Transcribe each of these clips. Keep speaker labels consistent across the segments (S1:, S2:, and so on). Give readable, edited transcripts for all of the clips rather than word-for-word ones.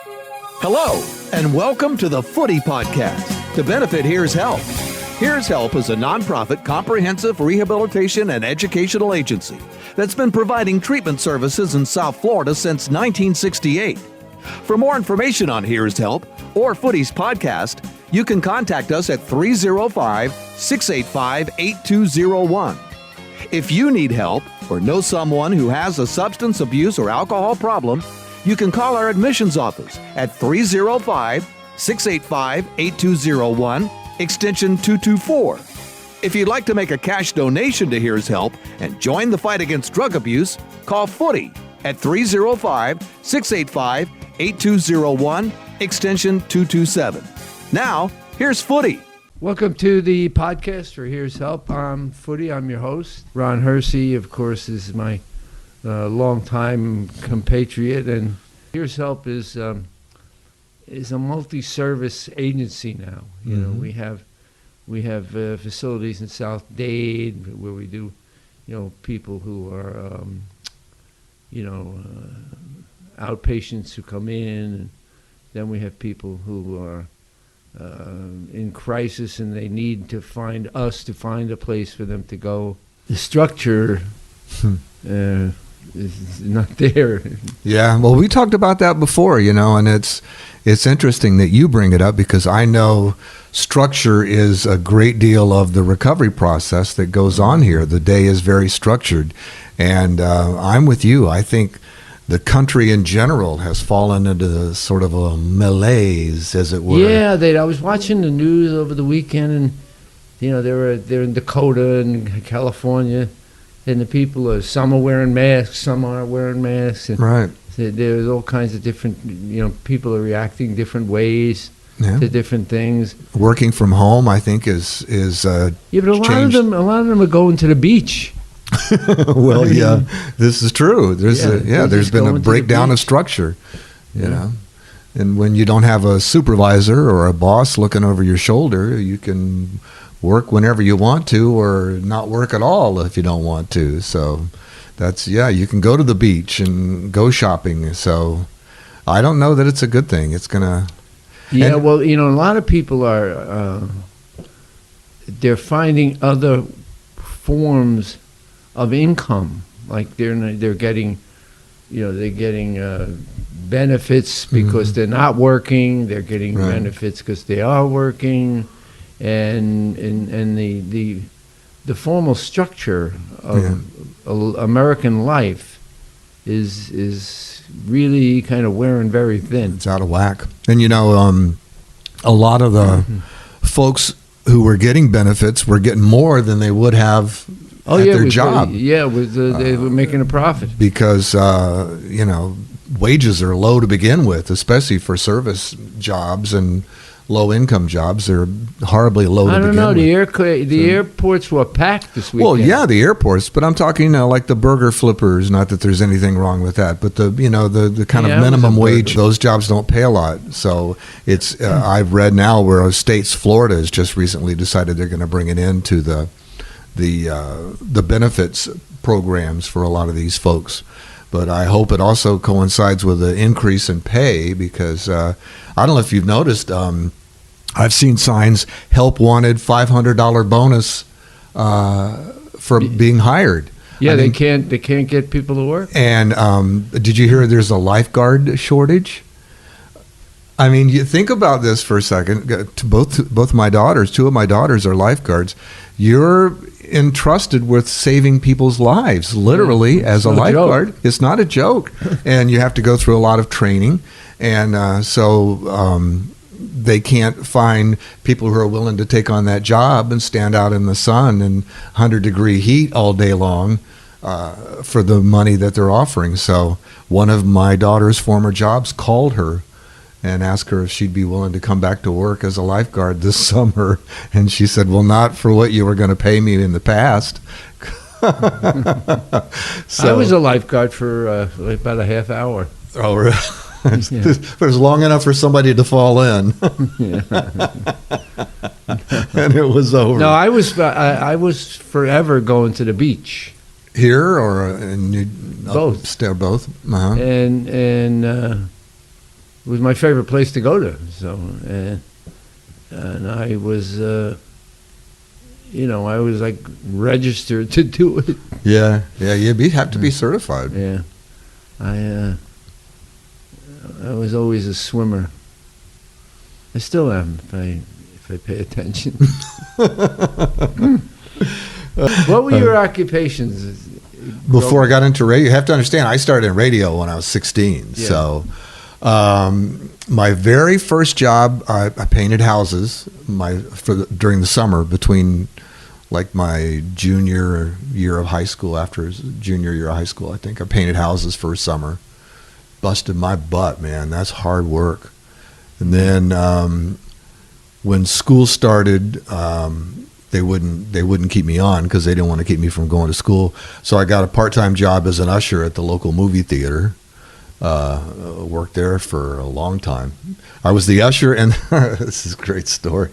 S1: Hello, and welcome to the Footy Podcast. To benefit Here's Help. Here's Help is a nonprofit comprehensive rehabilitation and educational agency that's been providing treatment services in South Florida since 1968. For more information on Here's Help or Footy's podcast, you can contact us at 305-685-8201. If you need help or know someone who has a substance abuse or alcohol problem, you can call our admissions office at 305-685-8201, extension 224. If you'd like to make a cash donation to Here's Help and join the fight against drug abuse, call Footy at 305-685-8201, extension 227. Now, here's Footy.
S2: Welcome to the podcast for Here's Help. I'm Footy. I'm your host. Ron Hersey, of course, is my longtime compatriot, and Here's Help is a multi-service agency now. You know, we have facilities in South Dade where we do, people who are, outpatients who come in, and then we have people who are in crisis and they need to find us to find a place for them to go. The structure is not there.
S3: Yeah, well, we talked about that before, and it's interesting that you bring it up because I know structure is a great deal of the recovery process that goes on here. The day is very structured, and I'm with you. I think the country in general has fallen into sort of a malaise, as it were.
S2: Yeah, I was watching the news over the weekend, and they're in Dakota and California, and the people are, some are wearing masks, some aren't wearing masks. And
S3: right.
S2: There's all kinds of different, people are reacting different ways to different things.
S3: Working from home, I think, is
S2: but a lot of them are going to the beach.
S3: Well, yeah, this is true. There's been a breakdown of structure, you know. And when you don't have a supervisor or a boss looking over your shoulder, you can work whenever you want to or not work at all if you don't want to. So that's, you can go to the beach and go shopping. So I don't know that it's a good thing. It's going to...
S2: Yeah, a lot of people are, they're finding other forms of income. Like they're getting, benefits because they're not working. They're getting benefits because they are working. And the formal structure of American life is really kind of wearing very thin.
S3: It's out of whack. And a lot of the folks who were getting benefits were getting more than they would have at their job.
S2: They were making a profit
S3: because wages are low to begin with, especially for service jobs and low-income jobs. They're horribly low to begin with. I don't
S2: know. The airports were packed this weekend.
S3: Well, yeah, the airports, but I'm talking, like the burger flippers. Not that there's anything wrong with that, but the kind of minimum wage. Those jobs don't pay a lot. So it's I've read now where states, Florida has just recently decided they're going to bring it into the benefits programs for a lot of these folks. But I hope it also coincides with an increase in pay because I don't know if you've noticed, I've seen signs, help wanted, $500 bonus for being hired.
S2: Yeah, they can't get people to work.
S3: And did you hear there's a lifeguard shortage? I mean, you think about this for a second. Both my daughters, two of my daughters are lifeguards. You're entrusted with saving people's lives, literally, as a lifeguard. It's not a joke. And you have to go through a lot of training. And so they can't find people who are willing to take on that job and stand out in the sun and 100-degree heat all day long for the money that they're offering. So one of my daughter's former jobs called her and asked her if she'd be willing to come back to work as a lifeguard this summer. And she said, well, not for what you were going to pay me in the past.
S2: I was a lifeguard for about a half hour.
S3: Oh, really? It was long enough for somebody to fall in. And it was over.
S2: No, I was forever going to the beach.
S3: Here or
S2: both?
S3: Both. Uh-huh.
S2: And was my favorite place to go to. So, and I was, I was like registered to do it.
S3: Yeah, you have to be certified.
S2: Yeah, I was always a swimmer. I still am if I pay attention. What were your occupations?
S3: Before I got into radio, you have to understand, I started in radio when I was 16.
S2: Yeah.
S3: So my very first job, I painted houses during the summer between like my junior year of high school, after junior year of high school, I think. I painted houses for a summer. Busted my butt, man. That's hard work. And then when school started, they wouldn't keep me on because they didn't want to keep me from going to school. So I got a part-time job as an usher at the local movie theater. Worked there for a long time. I was the usher, and this is a great story.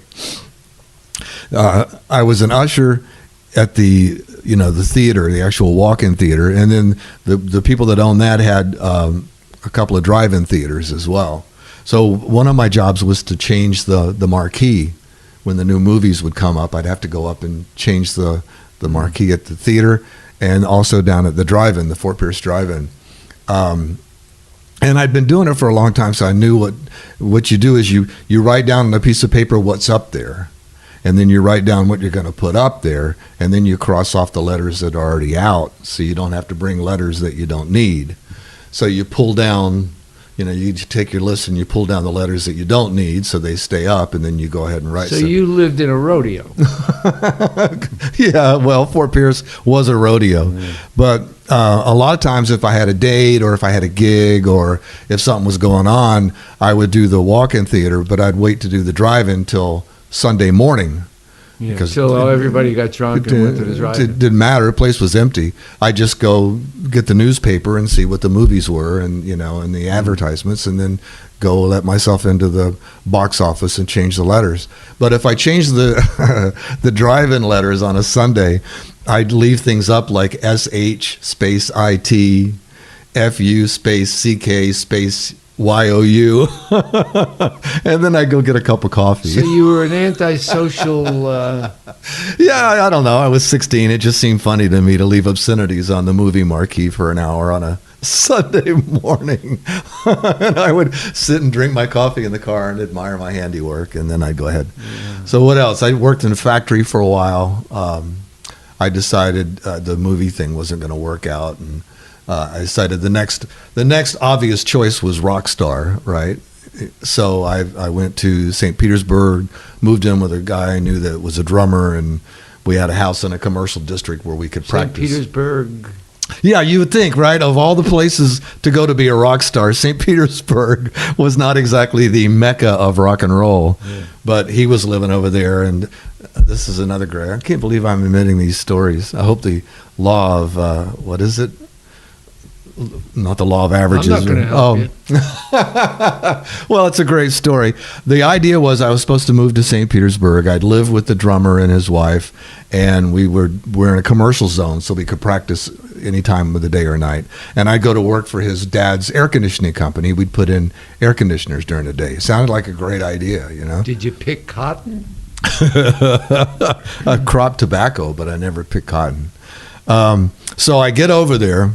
S3: I was an usher at the theater, the actual walk-in theater, and then the people that owned that had a couple of drive-in theaters as well. So one of my jobs was to change the marquee. When the new movies would come up, I'd have to go up and change the marquee at the theater, and also down at the drive-in, the Fort Pierce drive-in. And I'd been doing it for a long time, so I knew what you do is you write down on a piece of paper what's up there, and then you write down what you're going to put up there, and then you cross off the letters that are already out, so you don't have to bring letters that you don't need. So you pull down, you take your list and you pull down the letters that you don't need, so they stay up, and then you go ahead and write.
S2: So you lived in a rodeo.
S3: Yeah, well, Fort Pierce was a rodeo. Mm. But a lot of times if I had a date or if I had a gig or if something was going on, I would do the walk-in theater, but I'd wait to do the drive-in till Sunday morning.
S2: Yeah, until everybody got drunk and went to the drive-in.
S3: It didn't matter. The place was empty. I'd just go get the newspaper and see what the movies were and the advertisements, and then go let myself into the box office and change the letters. But if I changed the drive-in letters on a Sunday, I'd leave things up like SH space IT, FU space CK space YOU, and then I go get a cup of coffee.
S2: So you were an antisocial.
S3: Yeah, I don't know. I was 16. It just seemed funny to me to leave obscenities on the movie marquee for an hour on a Sunday morning. And I would sit and drink my coffee in the car and admire my handiwork, and then I'd go ahead. Yeah. So what else? I worked in a factory for a while. I decided the movie thing wasn't going to work out, and I decided the next obvious choice was rock star, right? So I went to St. Petersburg, moved in with a guy I knew that was a drummer, and we had a house in a commercial district where we could practice.
S2: St. Petersburg.
S3: Yeah, you would think, right? Of all the places to go to be a rock star, St. Petersburg was not exactly the mecca of rock and roll. Yeah. But he was living over there, and this is another great. I can't believe I'm admitting these stories. I hope the law of, what is it? Not the law of averages.
S2: I'm not going to help you.
S3: Well, it's a great story. The idea was I was supposed to move to St. Petersburg. I'd live with the drummer and his wife, and we're in a commercial zone, so we could practice any time of the day or night. And I'd go to work for his dad's air conditioning company. We'd put in air conditioners during the day. It sounded like a great idea,
S2: Did you pick cotton?
S3: I cropped tobacco, but I never picked cotton. So I get over there,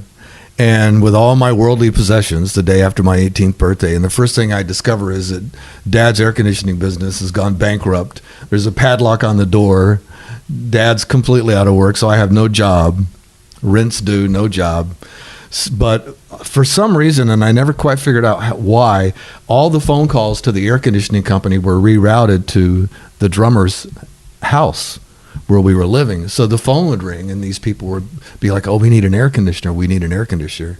S3: and with all my worldly possessions, the day after my 18th birthday, and the first thing I discover is that Dad's air conditioning business has gone bankrupt. There's a padlock on the door. Dad's completely out of work, so I have no job. Rent's due, no job. But for some reason, and I never quite figured out why, all the phone calls to the air conditioning company were rerouted to the drummer's house where we were living. So the phone would ring, and these people would be like, "Oh, we need an air conditioner. We need an air conditioner."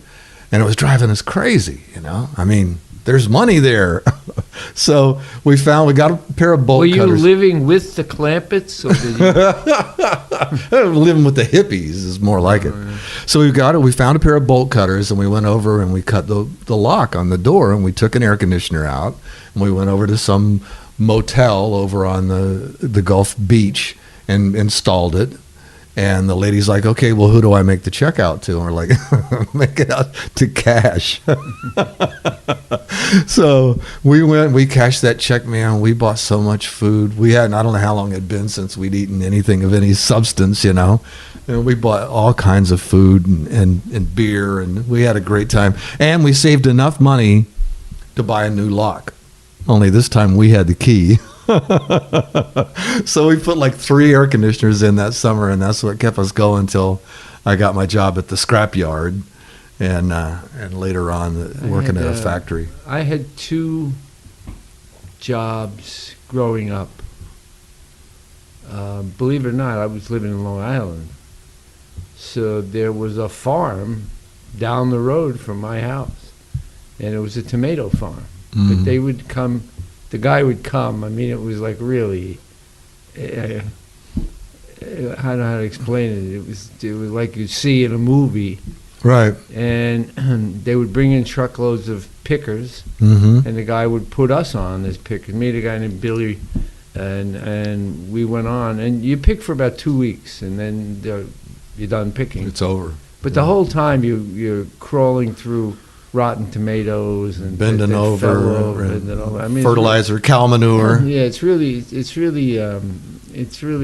S3: And it was driving us crazy, I mean, there's money there. So we got a pair of bolt cutters.
S2: Were you living with the Clampetts? Or did you...
S3: Living with the hippies is more like it. Yeah. So we found a pair of bolt cutters, and we went over and we cut the lock on the door, and we took an air conditioner out, and we went over to some motel over on the Gulf Beach and installed it. And the lady's like, okay, well, who do I make the check out to? And we're like, make it out to cash. So we cashed that check, man. We bought so much food. I don't know how long it had been since we'd eaten anything of any substance, And we bought all kinds of food and beer, and we had a great time. And we saved enough money to buy a new lock. Only this time we had the key. So we put like 3 air conditioners in that summer, and that's what kept us going until I got my job at the scrap yard, and later on working at a factory.
S2: I had 2 jobs growing up. Believe it or not, I was living in Long Island, so there was a farm down the road from my house, and it was a tomato farm. But they would come. The guy would come. I mean, it was like really. I don't know how to explain it. It was like you'd see in a movie.
S3: Right.
S2: And they would bring in truckloads of pickers,
S3: Mm-hmm.
S2: and the guy would put us on as pickers. Me, a guy named Billy, and we went on. And you pick for about 2 weeks, and then you're done picking.
S3: It's over.
S2: But the whole time you're crawling through rotten tomatoes and
S3: Bending over,
S2: bending over. I mean,
S3: fertilizer, cow manure.
S2: Yeah, it's really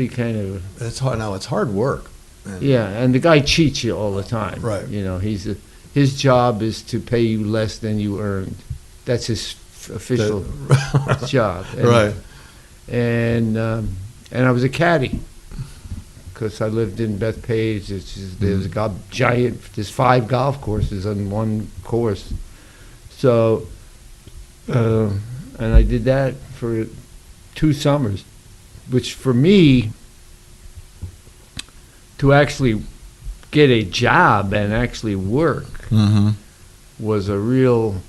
S2: kind of.
S3: It's hard. No, it's hard work. And
S2: Yeah, and the guy cheats you all the time.
S3: Right.
S2: His job is to pay you less than you earned. That's his official job. And,
S3: Right.
S2: And I was a caddy because I lived in Bethpage. There's there's 5 golf courses on one course. So, and I did that for 2 summers, which for me, to actually get a job and actually work
S3: Mm-hmm.
S2: was a real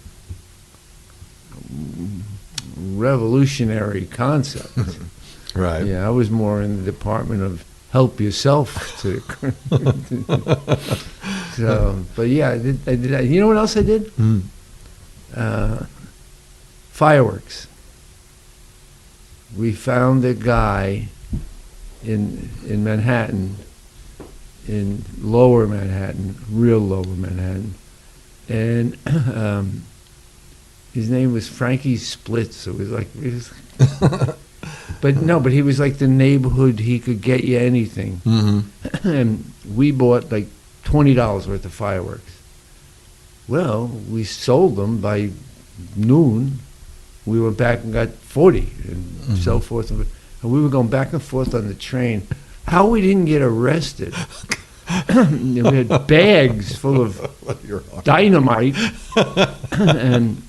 S2: revolutionary concept.
S3: Right.
S2: Yeah, I was more in the department of help yourself to. So, but yeah, I did that. You know what else I did?
S3: Mm.
S2: Fireworks. We found a guy in Manhattan, in lower Manhattan, real lower Manhattan, and his name was Frankie Splits. It was like, but he was like the neighborhood. He could get you anything,
S3: Mm-hmm.
S2: and we bought like $20 worth of fireworks. Well, we sold them by noon. We went back and got 40 and so forth. And we were going back and forth on the train. How we didn't get arrested. We had bags full of dynamite, and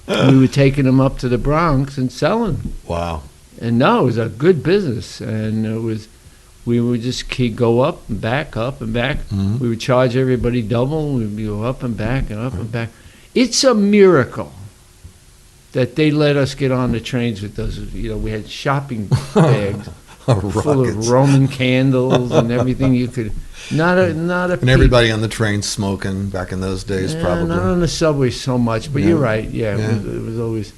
S2: we were taking them up to the Bronx and selling them.
S3: Wow.
S2: And no, it was a good business. And we would just go up and back, up and back.
S3: Mhm.
S2: We would charge everybody double. We'd go up and back and up and back. It's a miracle that they let us get on the trains with those. We had shopping bags full of Roman candles and everything you could. Not a.
S3: And everybody on the train smoking back in those days, probably.
S2: Not on the subway so much, but
S3: Yeah.
S2: you're right. Yeah,
S3: Yeah.
S2: It was always.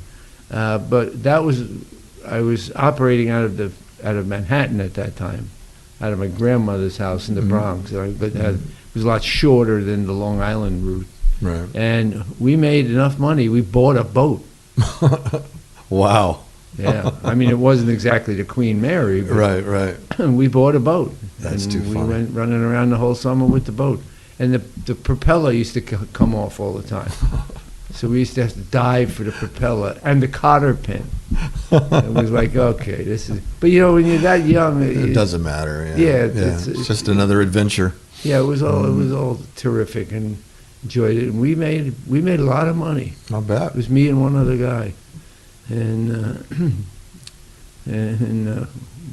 S2: But that was. I was operating out of Manhattan at that time, out of my grandmother's house in the
S3: Mhm.
S2: Bronx. But it was a lot shorter than the Long Island route.
S3: Right.
S2: And we made enough money. We bought a boat.
S3: Wow.
S2: Yeah, I mean it wasn't exactly the Queen Mary, but
S3: Right.
S2: we bought a boat.
S3: That's
S2: and
S3: too
S2: we
S3: funny.
S2: went running around the whole summer with the boat, and the propeller used to come off all the time. So we used to have to dive for the propeller and the cotter pin. It was like, okay, this is. But when you're that young,
S3: It doesn't matter.
S2: Yeah,
S3: It's just another adventure.
S2: Yeah, it was all terrific, and enjoyed it. And we made a lot of money.
S3: I'll bet.
S2: It was me and one other guy, and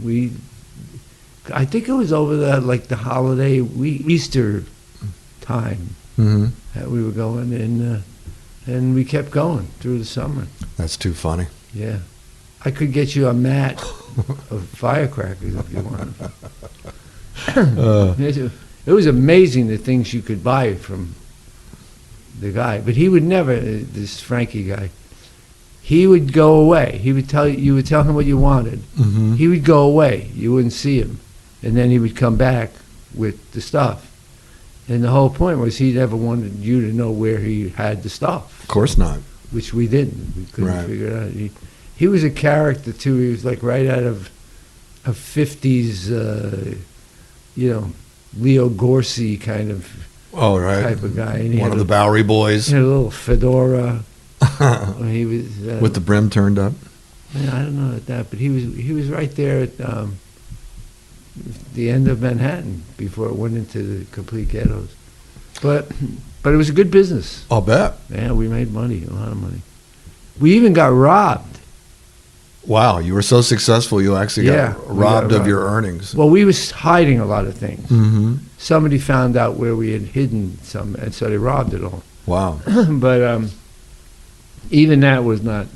S2: we. I think it was over the holiday Easter time
S3: Mm-hmm.
S2: that we were going, and we kept going through the summer.
S3: That's too funny.
S2: Yeah, I could get you a mat of firecrackers if you wanted. It was amazing the things you could buy from the guy, but he would never. This Frankie guy, he would go away. He would tell you would tell him what you wanted.
S3: Mm-hmm.
S2: He would go away. You wouldn't see him, and then he would come back with the stuff. And the whole point was he never wanted you to know where he had the stuff.
S3: Of course not.
S2: Which we didn't. We couldn't
S3: Right.
S2: figure it out. He was a character, too. He was like right out of a 50s, Leo Gorcey kind of
S3: Oh, right.
S2: type of guy. And he
S3: One
S2: had
S3: of the Bowery boys.
S2: He had a little fedora. He was
S3: With the brim turned up.
S2: I don't know about that, but he was right there at the end of Manhattan before it went into the complete ghettos. But it was a good business.
S3: I'll bet.
S2: Yeah, we made money, a lot of money. We even got robbed.
S3: Wow, you were so successful, you actually
S2: Yeah,
S3: got
S2: we
S3: robbed
S2: got
S3: of your earnings.
S2: Well, we was hiding a lot of things.
S3: Mm-hmm.
S2: Somebody found out where we had hidden some, and so they robbed it all.
S3: Wow.
S2: But even that was not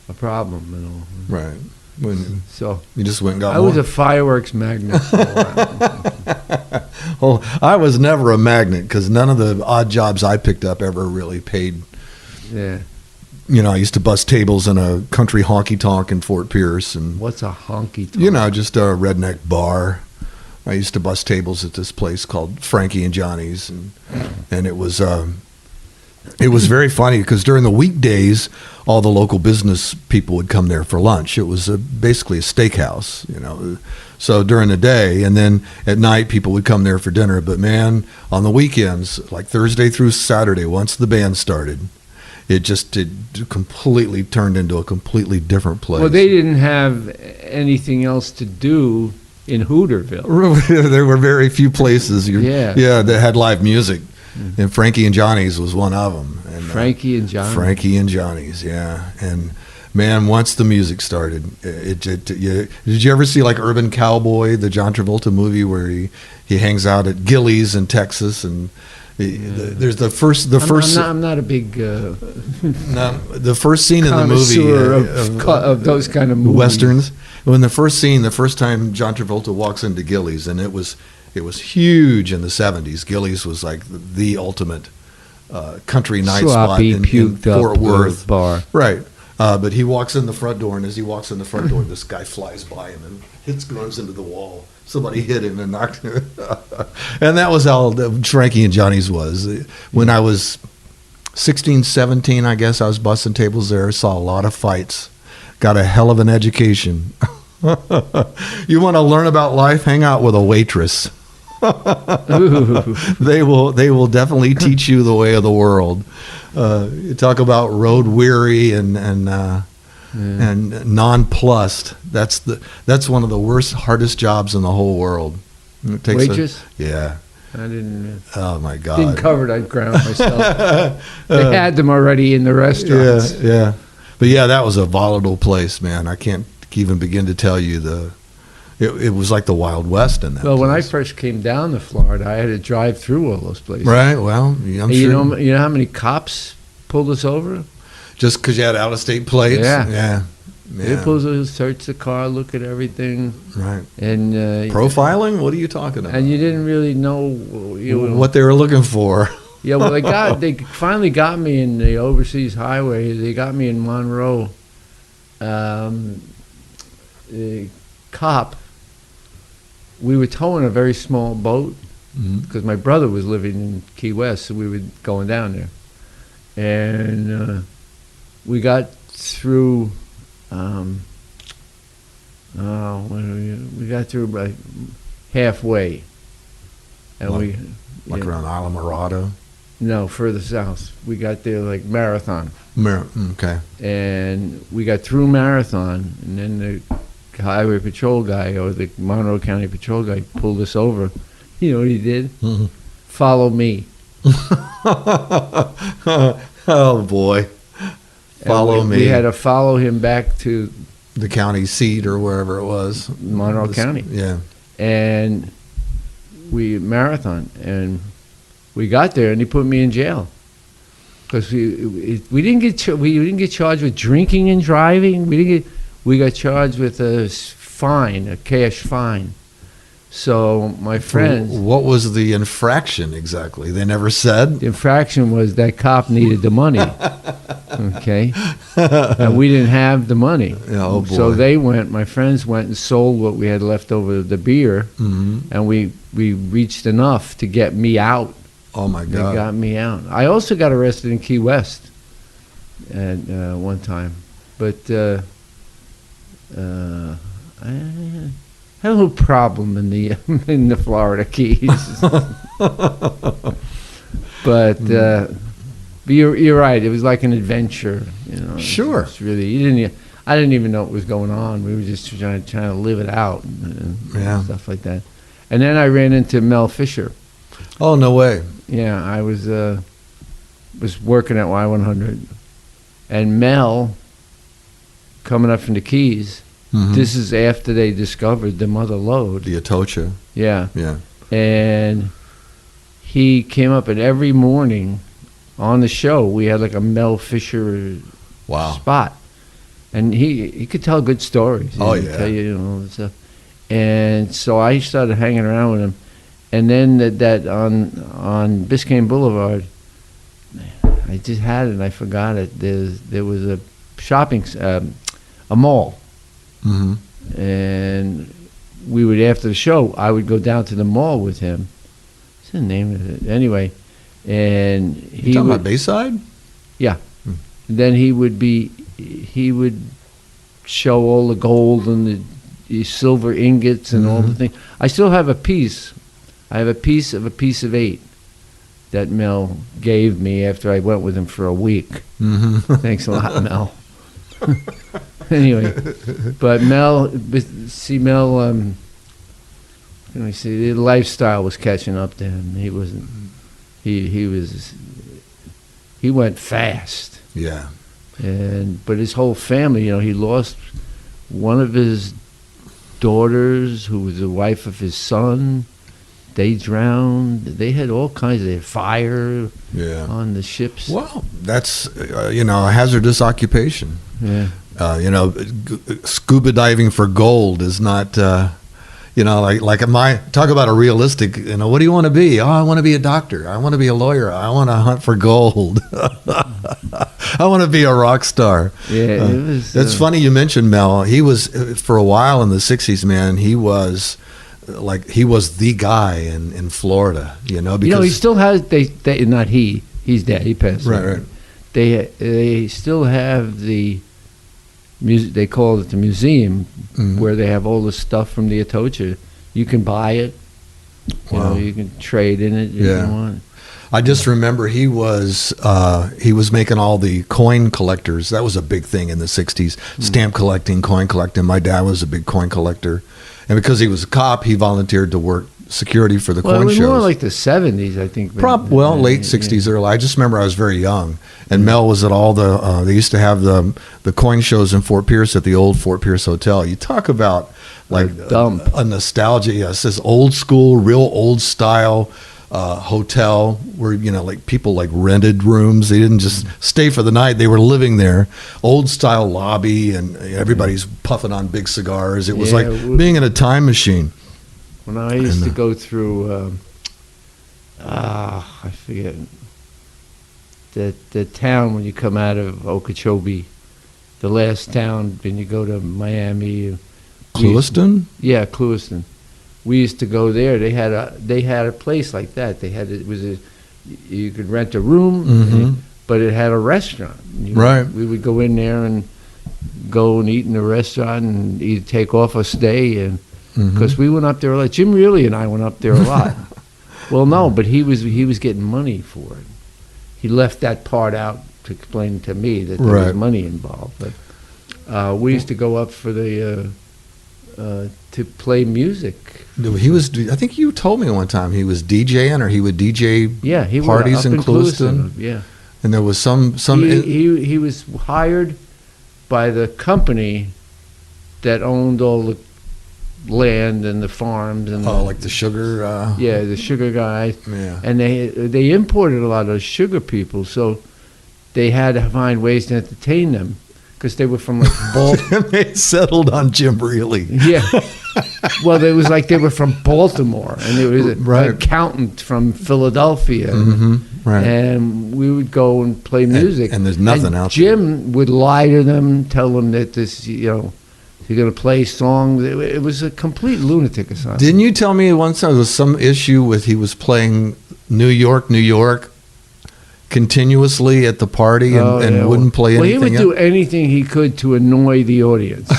S2: a problem at all.
S3: Right. When
S2: So
S3: you just went and got
S2: I
S3: more.
S2: was a fireworks magnet for a while.
S3: Well, I was never a magnet because none of the odd jobs I picked up ever really paid.
S2: Yeah.
S3: You know, I used to bust tables in a country honky tonk in Fort Pierce, and
S2: What's a honky tonk?
S3: you know, just a redneck bar. I used to bust tables at this place called Frankie and Johnny's, and it was very funny because during the weekdays, all the local business people would come there for lunch. It was basically a steakhouse, you know. So during the day, and then at night, people would come there for dinner. But man, on the weekends, like Thursday through Saturday, once the band started, it completely turned into a completely different place.
S2: Well, they didn't have anything else to do in Hooterville.
S3: There were very few places.
S2: Yeah.
S3: That had live music, and Frankie and Johnny's was one of them. And,
S2: Frankie and Johnny.
S3: Frankie and Johnny's, yeah. And man, once the music started, did you ever see like Urban Cowboy, the John Travolta movie where he hangs out at Gillies in Texas, and there's the first.
S2: I'm not a big
S3: The first scene in the movie
S2: connoisseur of those kind of movies.
S3: westerns. When the first time John Travolta walks into Gillies, and it was huge in the 70s. Gillies was like the ultimate country night
S2: Sloppy,
S3: spot in Fort Worth
S2: bar.
S3: Right. But he walks in the front door, and as he walks in the front door, this guy flies by him and runs into the wall. Somebody hit him and knocked him. And that was how Frankie and Johnny's was. When I was 16, 17, I guess, I was busting tables there, saw a lot of fights, got a hell of an education. You want to learn about life? Hang out with a waitress. They will definitely teach you the way of the world. You talk about road weary and nonplussed. That's one of the worst, hardest jobs in the whole world. It takes
S2: Waitress?
S3: Yeah.
S2: I didn't.
S3: Oh my God.
S2: Didn't cover that ground myself. They had them already in the restaurants.
S3: Yeah. But yeah, that was a volatile place, man. I can't even begin to tell you it was like the Wild West in that
S2: Well, when I
S3: place.
S2: first came down to Florida, I had to drive through all those places.
S3: Right, well, I'm
S2: And
S3: sure.
S2: you know how many cops pulled us over?
S3: Just because you had out-of-state plates?
S2: Yeah. They
S3: Yeah.
S2: pulled us, search the car, look at everything,
S3: Right.
S2: and
S3: Profiling? What are you talking about?
S2: and you didn't really know
S3: What they were looking for.
S2: Yeah, well, they finally got me in the overseas highway. They got me in Monroe. The cop. We were towing a very small boat because my brother was living in Key West, so we were going down there, and we got through. We got through about halfway, and
S3: Like around Islamorada?
S2: No, further south. We got there like Marathon.
S3: Okay.
S2: And we got through Marathon, and then the highway patrol guy, or the Monroe County patrol guy, pulled us over. You know what he did?
S3: Mm-hmm.
S2: Follow me.
S3: Oh, boy. Follow
S2: And
S3: me.
S2: We had to follow him back to
S3: The county seat or wherever it was.
S2: Monroe County.
S3: Yeah.
S2: And we Marathon, and we got there, and he put me in jail because we didn't get charged with drinking and driving. We got charged with a fine, a cash fine, So my friends,
S3: What was the infraction exactly? They never said.
S2: the infraction was that cop needed the money. Okay, and we didn't have the money.
S3: Oh, boy.
S2: So my friends went and sold what we had left over of the beer, and we reached enough to get me out.
S3: Oh my
S2: They
S3: God!
S2: got me out. I also got arrested in Key West at one time, but I had a little problem in the in the Florida Keys. But you're right. It was like an adventure.
S3: Sure.
S2: It's really I didn't even know what was going on. We were just trying to live it out and stuff like that. And then I ran into Mel Fisher.
S3: Oh, no way!
S2: Yeah, I was working at Y100, and Mel coming up from the Keys. This is after they discovered the mother lode.
S3: The Atocha.
S2: Yeah.
S3: Yeah.
S2: And he came up, and every morning on the show we had like a Mel Fisher spot, and he could tell good stories.
S3: Oh,
S2: He could
S3: yeah.
S2: tell you stuff. And so I started hanging around with him, and then that on Biscayne Boulevard, I just had it and I forgot it. There was a shopping a mall. And we would, after the show, I would go down to the mall with him. What's the name of it? Anyway, and
S3: You talking about Bayside?
S2: yeah. Then he would show all the gold and the silver ingots and all the things. I still have a piece. I have a piece of 8 that Mel gave me after I went with him for a week. Thanks a lot, Mel. Anyway, but Mel, let me see, the lifestyle was catching up to him. He wasn't, he went fast.
S3: Yeah.
S2: But his whole family, he lost one of his daughters who was the wife of his son. They drowned. They had all kinds of fire on the ships.
S3: Well, that's a hazardous occupation.
S2: Yeah.
S3: Scuba diving for gold is not, like talk about a realistic, what do you want to be? Oh, I want to be a doctor. I want to be a lawyer. I want to hunt for gold. I want to be a rock star.
S2: Yeah, it was.
S3: It's funny you mentioned Mel. He was, for a while in the 60s, man, he was the guy in Florida, because
S2: he still has, he's dead, he passed away.
S3: Right.
S2: They still have the music, they call it the museum, where they have all the stuff from the Atocha. You can buy it, you can trade in it if you want.
S3: I just remember he was making all the coin collectors. That was a big thing in the 60s, stamp collecting, coin collecting. My dad was a big coin collector. And because he was a cop, he volunteered to work security for the coin
S2: it was
S3: shows.
S2: more like the 70s, I think.
S3: Late 60s, early. I just remember I was very young. And Mel was at all they used to have the coin shows in Fort Pierce at the old Fort Pierce Hotel. You talk about like a nostalgia. Yes, this old school, real old style hotel where, like people like rented rooms. They didn't just stay for the night. They were living there. Old style lobby, and everybody's puffing on big cigars. It was like being in a time machine.
S2: When I used to go through, I forget, the town when you come out of Okeechobee, the last town, when you go to Miami.
S3: Clewiston?
S2: Yeah, Clewiston. We used to go there. They had a place like that. You could rent a room, but it had a restaurant.
S3: Right.
S2: We would go in there and go and eat in the restaurant and either take off or stay, and because we went up there a lot. Jim Reilly and I went up there a lot. Well, no, but he was getting money for it. He left that part out to explain to me that there was money involved. But we used to go up for the to play music.
S3: He was. I think you told me one time he was DJing, or he would DJ parties in Clewiston.
S2: Yeah,
S3: and there was some.
S2: He was hired by the company that owned all the land and the farms and
S3: like the sugar.
S2: The sugar guys.
S3: Yeah,
S2: and they imported a lot of sugar people, so they had to find ways to entertain them. because they were from like Baltimore.
S3: They settled on Jim Reilly.
S2: Yeah. Well, it was like they were from Baltimore, and there was an
S3: Right.
S2: accountant from Philadelphia.
S3: Right.
S2: And we would go and play music.
S3: and there's nothing
S2: and
S3: out there.
S2: Jim would lie to them, tell them that this, you're going to play songs. It was a complete lunatic asylum.
S3: Didn't you tell me once there was some issue with he was playing New York continuously at the party and wouldn't play anything
S2: Well, he would do anything he could to annoy the audience.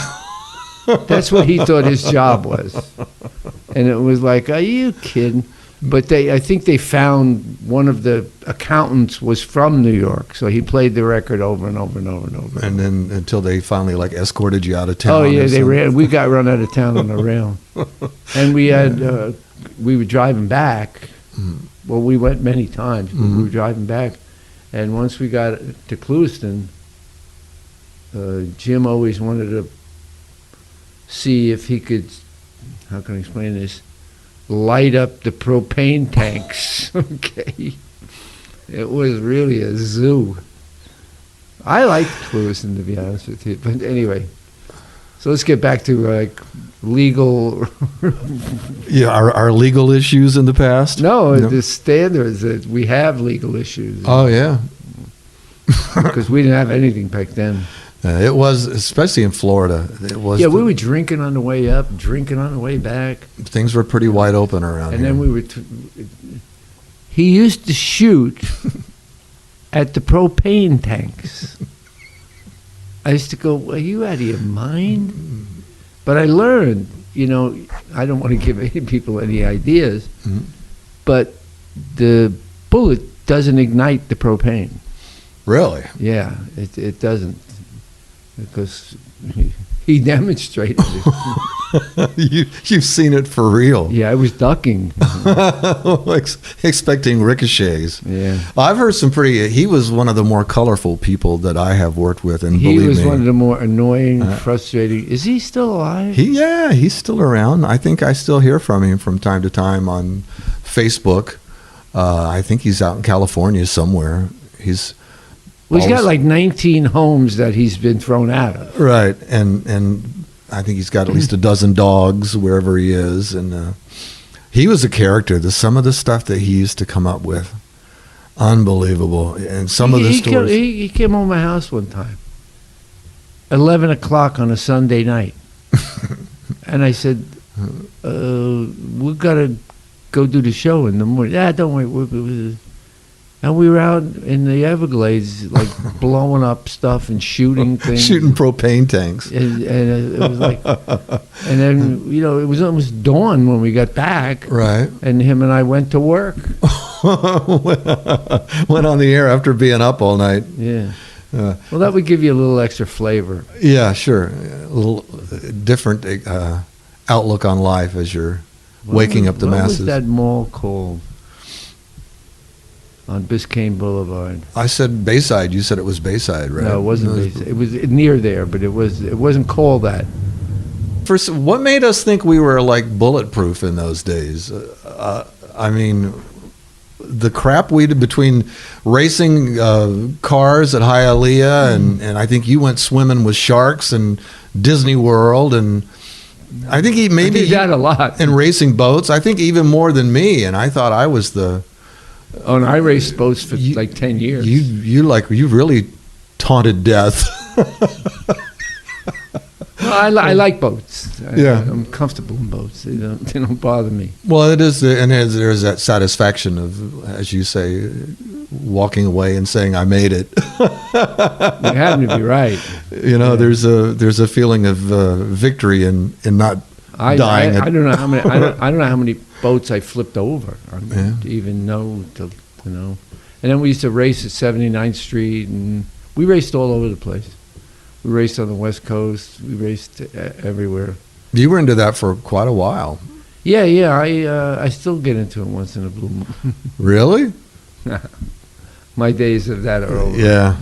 S2: That's what he thought his job was. And it was like, are you kidding? But I think they found one of the accountants was from New York, so he played the record over and over and over and over.
S3: And then until they finally like escorted you out of town.
S2: Oh yeah,
S3: or
S2: they
S3: something.
S2: ran. We got run out of town on the rail, and we had we were driving back. Well, we went many times, but we were driving back, and once we got to Clewiston, Jim always wanted to see if he could. How can I explain this? Light up the propane tanks. Okay, it was really a zoo. I liked Clewiston, to be honest with you, but anyway. So let's get back to like legal.
S3: Yeah, our legal issues in the past.
S2: No, the standards that we have legal issues.
S3: Oh yeah.
S2: Because we didn't have anything back then.
S3: It was, especially in Florida. It was.
S2: Yeah, we were drinking on the way up, drinking on the way back,
S3: Things were pretty wide open around
S2: and
S3: here.
S2: then we were. He used to shoot at the propane tanks. I used to go, "Are you out of your mind?" But I learned, I don't want to give any people any ideas, but the bullet doesn't ignite the propane.
S3: Really?
S2: Yeah, it doesn't, because he demonstrated it.
S3: You've seen it for real.
S2: Yeah, I was ducking.
S3: Expecting ricochets.
S2: Yeah.
S3: I've heard some pretty. He was one of the more colorful people that I have worked with, and
S2: He
S3: believe
S2: was
S3: me,
S2: one of the more annoying, frustrating. Is he still alive?
S3: he's still around. I think I still hear from him from time to time on Facebook. I think he's out in California somewhere. He's
S2: Well, he's got
S3: always-
S2: like 19 homes that he's been thrown out of.
S3: right, and I think he's got at least a dozen dogs wherever he is, and he was a character. Some of the stuff that he used to come up with, unbelievable, and some of the stories.
S2: He came home to my house one time, 11 o'clock on a Sunday night. And I said, we got to go do the show in the morning. Yeah, don't worry. And we were out in the Everglades, like blowing up stuff and shooting things.
S3: Shooting propane tanks.
S2: And it was like, and then, it was almost dawn when we got back.
S3: Right.
S2: And him and I went to work.
S3: Went on the air after being up all night.
S2: Yeah. Well, that would give you a little extra flavor.
S3: Yeah, sure. A little different outlook on life as you're waking up the
S2: what
S3: masses.
S2: What was that mall called? On Biscayne Boulevard.
S3: I said Bayside. You said it was Bayside, right?
S2: No, it wasn't Bayside. It was near there, but it wasn't called that.
S3: First, what made us think we were like bulletproof in those days? I mean, the crap we did between racing cars at Hialeah, and I think you went swimming with sharks and Disney World, and I think he maybe
S2: I did that a lot.
S3: and racing boats. I think even more than me, and I thought I was the.
S2: Oh, and I raced boats for like 10 years.
S3: You really taunted death.
S2: No, I like boats.
S3: Yeah.
S2: I'm comfortable in boats. They don't bother me.
S3: Well, it is, and there's that satisfaction of, as you say, walking away and saying, "I made it."
S2: You happen to be right.
S3: There's a feeling of victory in not dying.
S2: I don't know how many. I don't know how many boats I flipped over. To even know And then we used to race at 79th Street, and we raced all over the place. We raced on the West Coast. We raced everywhere.
S3: You were into that for quite a while.
S2: Yeah. I still get into it once in a blue moon.
S3: Really?
S2: My days of that are over.
S3: Yeah,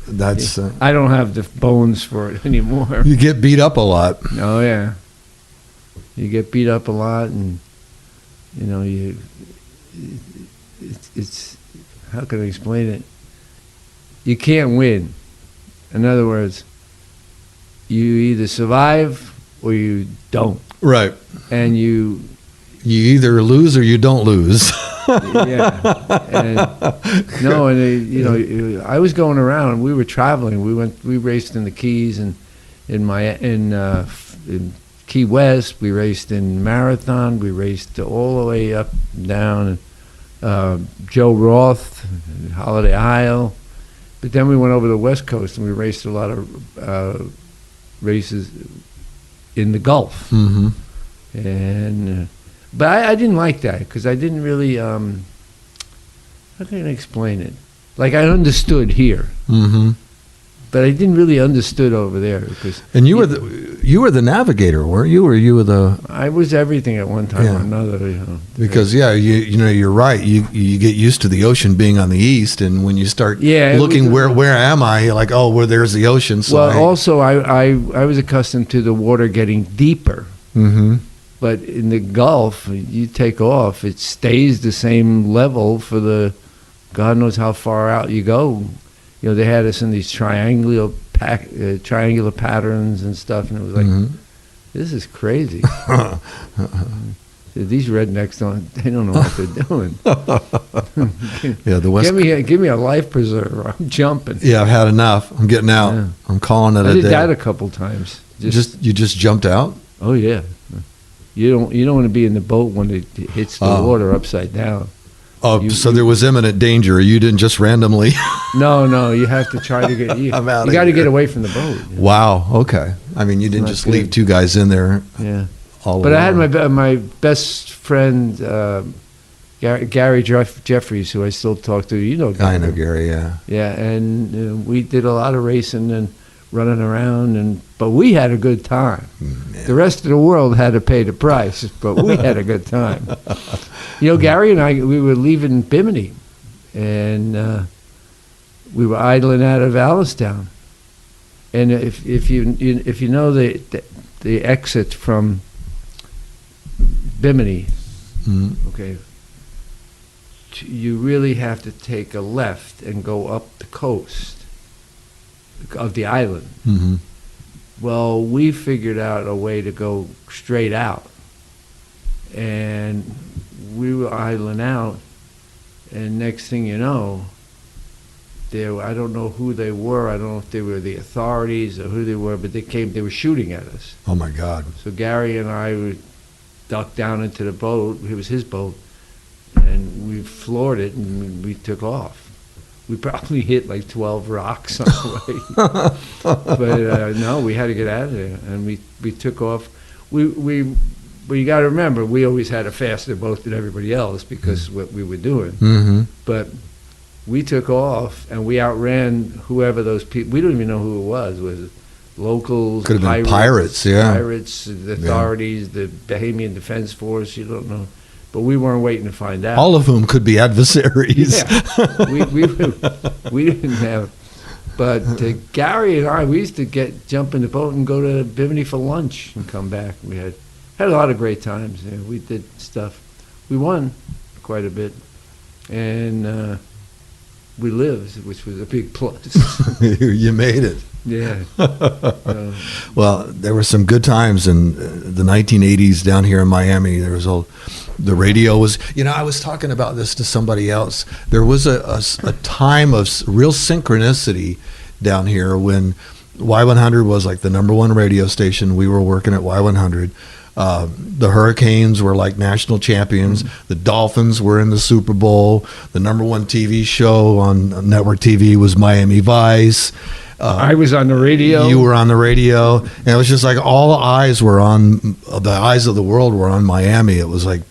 S3: that's.
S2: I don't have the bones for it anymore.
S3: You get beat up a lot.
S2: Oh yeah. You get beat up a lot, and it's how can I explain it? You can't win. In other words, you either survive or you don't.
S3: Right.
S2: And you
S3: either lose or you don't lose.
S2: Yeah. I was going around. We were traveling. We raced in the Keys and in Key West. We raced in Marathon. We raced all the way up and down. Joe Roth, Holiday Isle. But then we went over to the West Coast and we raced a lot of races in the Gulf.
S3: Mm-hmm.
S2: And but I didn't like that because I didn't really how can I explain it? Like I understood here,
S3: mm-hmm.
S2: but I didn't really understood over there because.
S3: And you were the navigator, weren't you? Or you were the?
S2: I was everything at one time or another.
S3: Because you're right. You get used to the ocean being on the east, and when you start looking where am I? You're like, oh, well, there's the ocean. So
S2: also I was accustomed to the water getting deeper.
S3: Mm-hmm.
S2: But in the Gulf, you take off, it stays the same level for the God knows how far out you go. They had us in these triangular patterns and stuff, and it was like,
S3: mm-hmm.
S2: This is crazy. These rednecks they don't know what they're doing.
S3: The West.
S2: Give me a life preserver. I'm jumping.
S3: Yeah, I've had enough. I'm getting out. Yeah. I'm calling it a day.
S2: I did that a couple times.
S3: You just jumped out?
S2: Oh yeah. You don't want to be in the boat when it hits the water upside down.
S3: Oh, so there was imminent danger. You didn't just randomly.
S2: No, you have to try to get. You got to get away from the boat.
S3: Wow. Okay. I mean, you didn't just leave two guys in there.
S2: Yeah.
S3: All
S2: but
S3: alone.
S2: I had my best friend Gary Jeffries, who I still talk to. Gary.
S3: I know Gary. Yeah.
S2: Yeah, and we did a lot of racing and running around, but we had a good time.
S3: Yeah.
S2: The rest of the world had to pay the price, but we had a good time. Gary and I, we were leaving Bimini, and we were idling out of Allenstown. And if you know the exit from Bimini,
S3: mm-hmm.
S2: okay, you really have to take a left and go up the coast of the island.
S3: Mm-hmm.
S2: Well, we figured out a way to go straight out, and we were idling out, and next thing you know, I don't know who they were. I don't know if they were the authorities or who they were, but they were shooting at us.
S3: Oh my God.
S2: So Gary and I would duck down into the boat. It was his boat, and we floored it, and we took off. We probably hit like 12 rocks on the way. But no, we had to get out of there, and we took off. But you got to remember, we always had a faster boat than everybody else because what we were doing.
S3: Mm-hmm.
S2: But we took off, and we outran whoever those people. We don't even know who it was. Was it locals?
S3: Could have been pirates, yeah.
S2: Pirates, the authorities, the Bahamian Defense Force. You don't know. But we weren't waiting to find out.
S3: All of whom could be adversaries.
S2: Yeah, we didn't have. But Gary and I, we used to jump in the boat and go to Bimini for lunch and come back. We had a lot of great times. Yeah, we did stuff. We won quite a bit, and we lived, which was a big plus.
S3: You made it.
S2: Yeah.
S3: Well, there were some good times in the 1980s down here in Miami. There was the radio was, I was talking about this to somebody else. There was a time of real synchronicity down here when Y100 was like the number one radio station. We were working at Y100. The Hurricanes were like national champions. Mm-hmm. The Dolphins were in the Super Bowl. The number one TV show on network TV was Miami Vice.
S2: I was on the radio.
S3: You were on the radio. And it was just like all the eyes of the world were on Miami. It was like,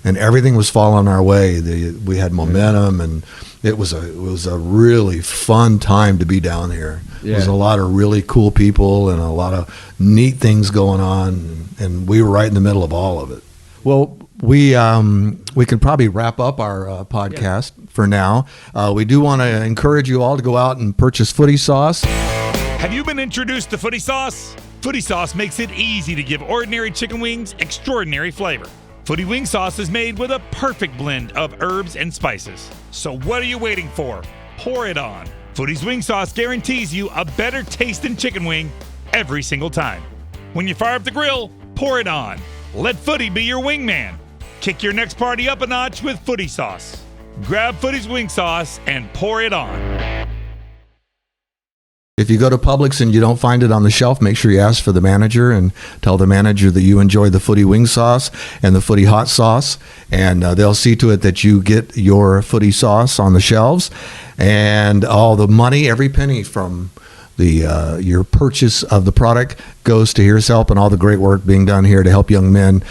S3: and everything was falling our way. We had momentum, and it was a really fun time to be down here. Yeah. There's a lot of really cool people and a lot of neat things going on, and we were right in the middle of all of it. Well, we can probably wrap up our podcast for now. We do want to encourage you all to go out and purchase Footy Sauce.
S4: Have you been introduced to Footy Sauce? Footy Sauce makes it easy to give ordinary chicken wings extraordinary flavor. Footy Wing Sauce is made with a perfect blend of herbs and spices. So what are you waiting for? Pour it on. Footy's Wing Sauce guarantees you a better taste than chicken wing every single time. When you fire up the grill, pour it on. Let Footy be your wingman. Kick your next party up a notch with Footy sauce. Grab Footy's wing sauce and pour it on.
S3: If you go to Publix and you don't find it on the shelf, make sure you ask for the manager and tell the manager that you enjoy the Footy wing sauce and the Footy hot sauce, and they'll see to it that you get your Footy sauce on the shelves, and all the money, every penny from your purchase of the product goes to Here's Help, and all the great work being done here to help young men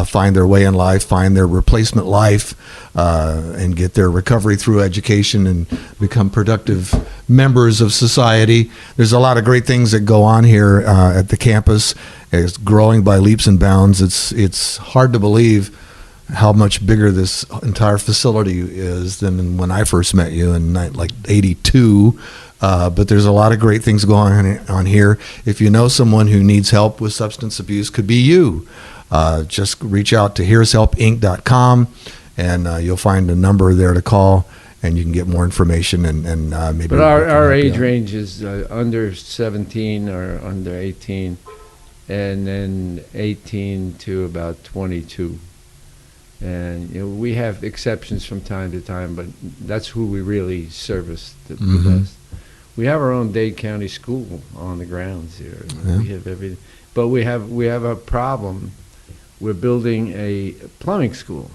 S3: find their way in life, find their replacement life, and get their recovery through education and become productive members of society. There's a lot of great things that go on here at the campus. It's growing by leaps and bounds. It's hard to believe how much bigger this entire facility is than when I first met you in like 82. But there's a lot of great things going on here. If you know someone who needs help with substance abuse, could be you. Just reach out to here'shelpinc.com, and you'll find a number there to call, and you can get more information and maybe.
S2: But our age range is under 17 or under 18, and then 18 to about 22. And we have exceptions from time to time, but that's who we really service the best. We have our own Dade County school on the grounds here. Yeah. We have everything, but we have a problem. We're building a plumbing school,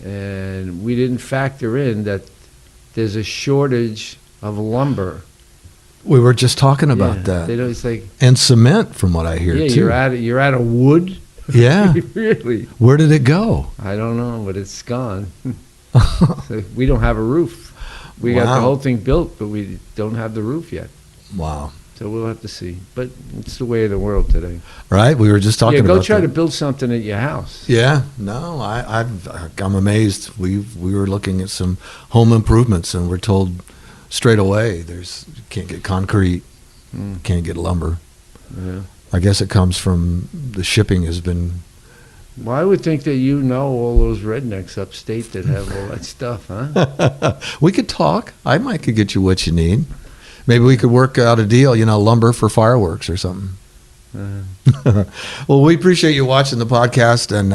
S2: and we didn't factor in that there's a shortage of lumber.
S3: We were just talking about that.
S2: It's like,
S3: and cement, from what I hear.
S2: Yeah,
S3: too.
S2: you're out of wood.
S3: Yeah,
S2: really.
S3: Where did it go?
S2: I don't know, but it's gone. So we don't have a roof. We got the whole thing built, but we don't have the roof yet.
S3: Wow. So
S2: we'll have to see. But it's the way of the world today.
S3: Right? We were just talking about
S2: go try to build something at your house.
S3: Yeah. No, I'm amazed. We were looking at some home improvements, and we're told straight away you can't get concrete, can't get lumber.
S2: Yeah.
S3: I guess it comes from the shipping has been...
S2: Well, I would think that all those rednecks upstate that have all that stuff, huh?
S3: We could talk. I could get you what you need. Maybe we could work out a deal, lumber for fireworks or something. Well, we appreciate you watching the podcast, and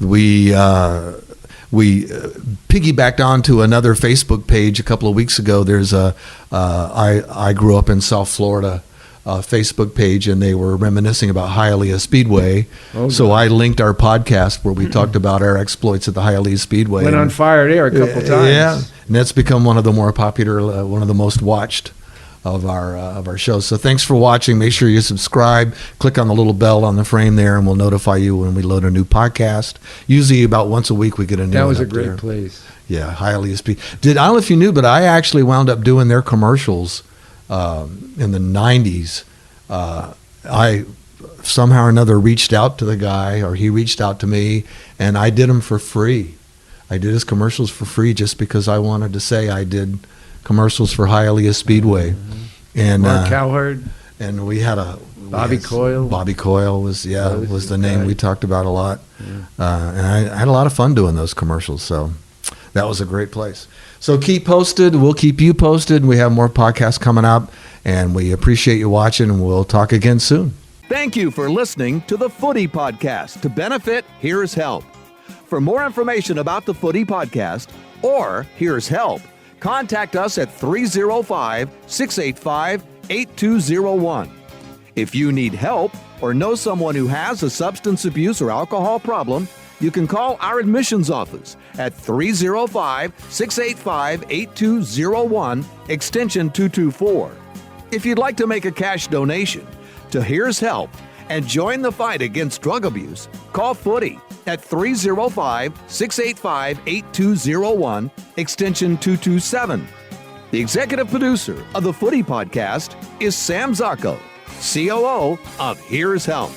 S3: we piggybacked onto another Facebook page a couple of weeks ago. There's I grew up in South Florida Facebook page, and they were reminiscing about Hialeah Speedway. So I linked our podcast where we talked about our exploits at the Hialeah Speedway.
S2: Went on fire there a couple times.
S3: Yeah, and that's become one of the more popular, one of the most watched of our shows. So thanks for watching. Make sure you subscribe. Click on the little bell on the frame there, and we'll notify you when we load a new podcast. Usually about once a week we get a new one.
S2: That was a great place.
S3: Yeah, Hialeah Speed. I don't know if you knew, but I actually wound up doing their commercials in the 90s. I somehow or another reached out to the guy, or he reached out to me, and I did them for free. I did his commercials for free just because I wanted to say I did commercials for Hialeah Speedway. And
S2: Mark Cowherd.
S3: And we had
S2: Bobby Coyle.
S3: Bobby Coyle was the name we talked about a lot. And I had a lot of fun doing those commercials, so that was a great place. So keep posted. We'll keep you posted. We have more podcasts coming up, and we appreciate you watching, and we'll talk again soon.
S1: Thank you for listening to the Footy Podcast. To benefit, Here's Help. For more information about the Footy Podcast or Here's Help, contact us at 305-685-8201. If you need help or know someone who has a substance abuse or alcohol problem, you can call our admissions office at 305-685-8201, extension 224. If you'd like to make a cash donation to Here's Help and join the fight against drug abuse, call Footy at 305-685-8201, extension 227. The executive producer of the Footy Podcast is Sam Zacco, COO of Here's Help.